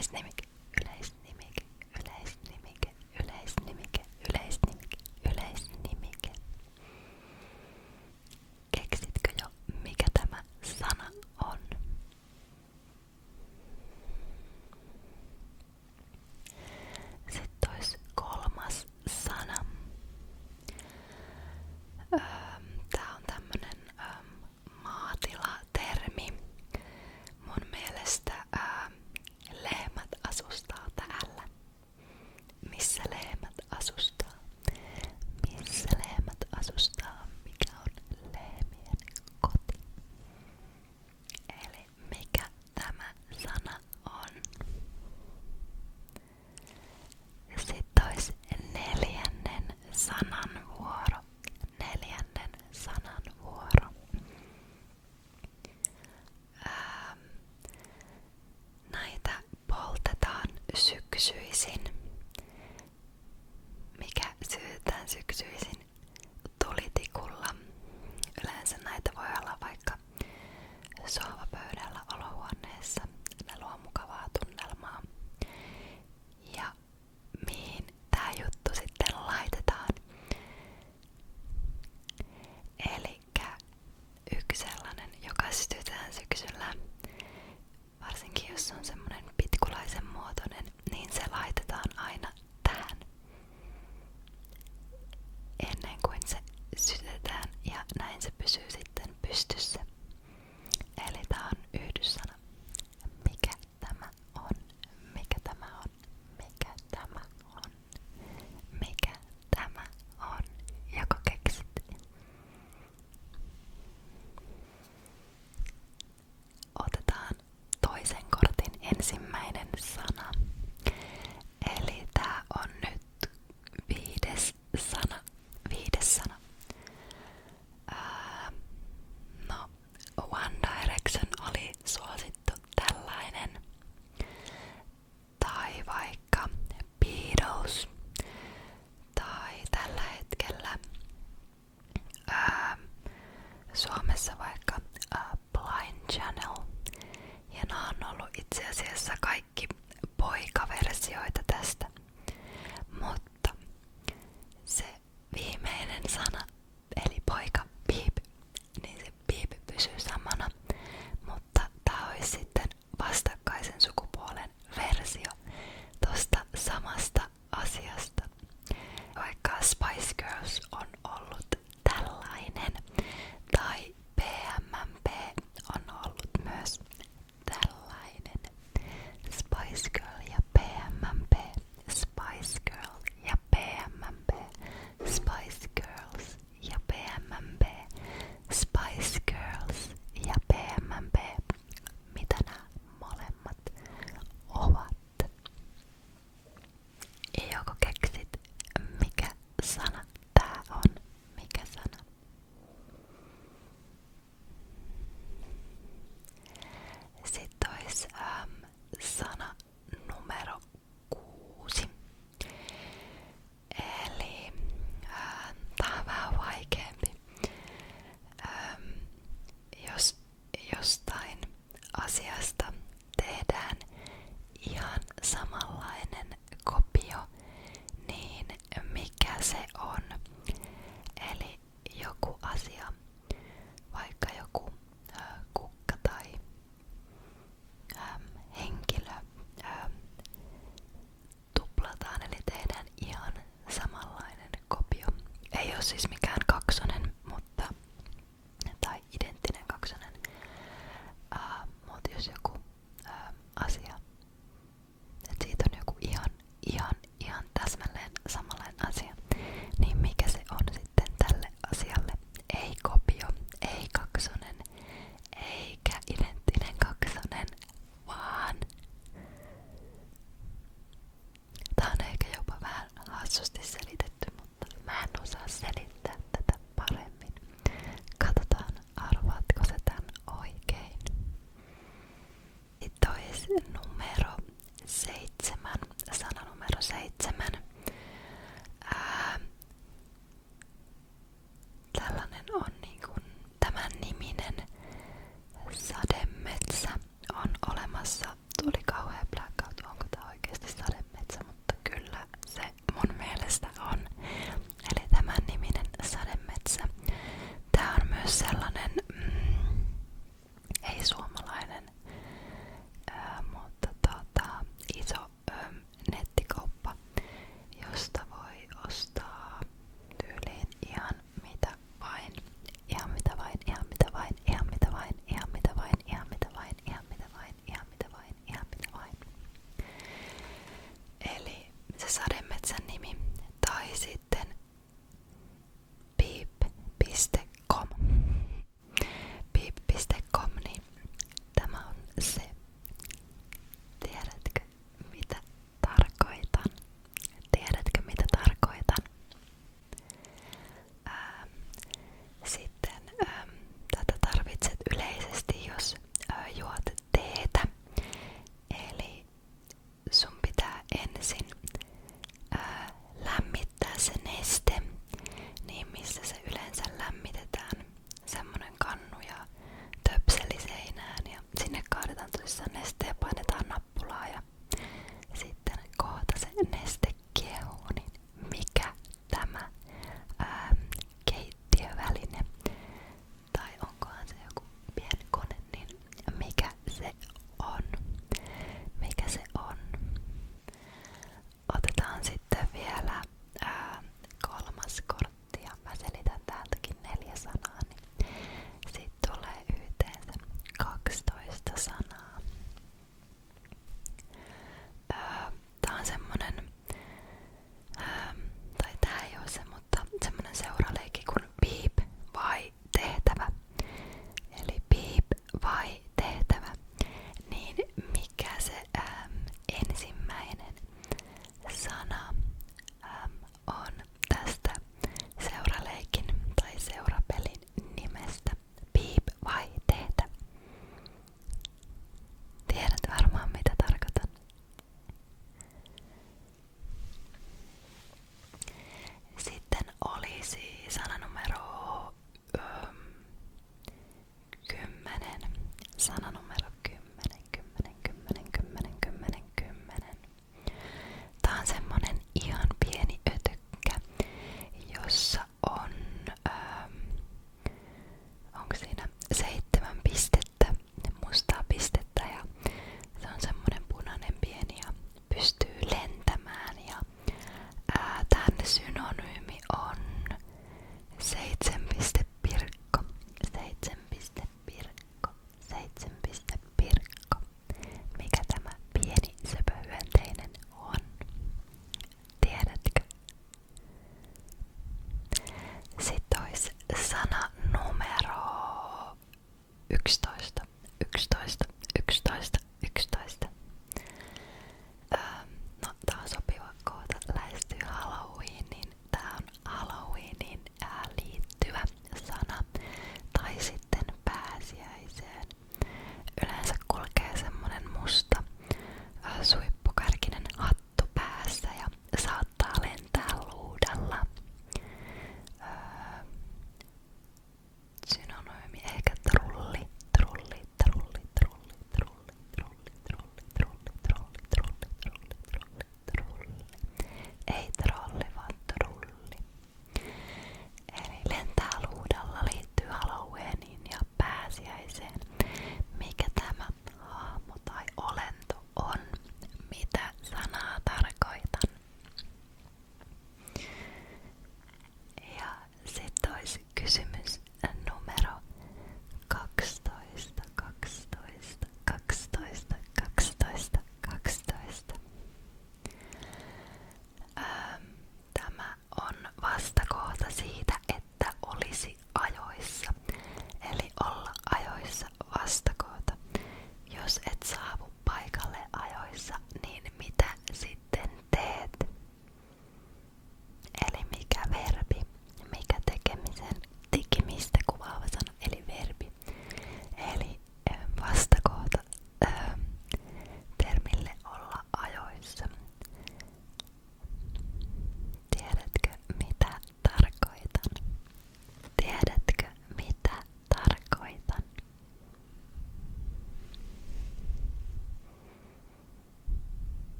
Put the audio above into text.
Yleisnimike, yleisnimike, yleisnimike, yleisnimike, yleisnimike, yleisnimike. Keksitkö jo, mikä tämä sana on? Sitten olisi kolmas sana. Tää on tämmönen maatilatermi. Mun mielestä lehmät asustaa täällä. Missä lehmät asustaa? Missä lehmät asustaa? Mikä on lehmien koti? Eli mikä tämä sana on? Sitten olisi neljännen sanan vuoro. Neljännen sanan vuoro. Näitä poltetaan syksyisin. Mikä syötetään syksyisin? Tulitikulla. Yleensä näitä voi olla vaikka sohvapöydällä olohuoneessa. Ne luo mukavaa tunnelmaa. Ja mihin tää juttu sitten laitetaan? Elikkä yksi sellainen, joka sytytään syksyllä, varsinkin jos on semmonen pitkulaisen muotoinen, niin se laitetaan aina tähän ennen kuin se sytytään ja näin se pysyy sitten pystyssä. Eli tää on yhdyssana. Mikä tämä on? Mikä tämä on? Mikä tämä on? Mikä tämä on? Joko keksit? Otetaan toisen kortin ensimmäinen sana. Eli tää on nyt viides sana. Viides sana. No, One Direction oli suosittu tällainen. Tai vaikka Beatles. Tai tällä hetkellä Suomessa vaikka Blind Channel. Ja nämä on ollut itse asiassa kaikki poikaversioita tästä. Mutta se viimeinen sana, eli poika beep, niin se beep pysyy samana. Mutta tää olisi sitten vastakkaisen sukupuolen versio tosta samasta asiasta. Vaikka Spice Girls on ollut tällainen, tai PMMP on ollut myös tällainen. Spice Girl ja PMMP, Spice Girl ja PMMP, Spice Girls ja PMMP, Spice Girls ja PMMP. Mitä nämä molemmat ovat? Joko keksit, mikä sana tää on? Mikä sana? Sitten olisi sana numero 6. Eli tää on vähän vaikeampi. Jos jostain asiasta tehdään ihan samanlainen kopio, niin mikä se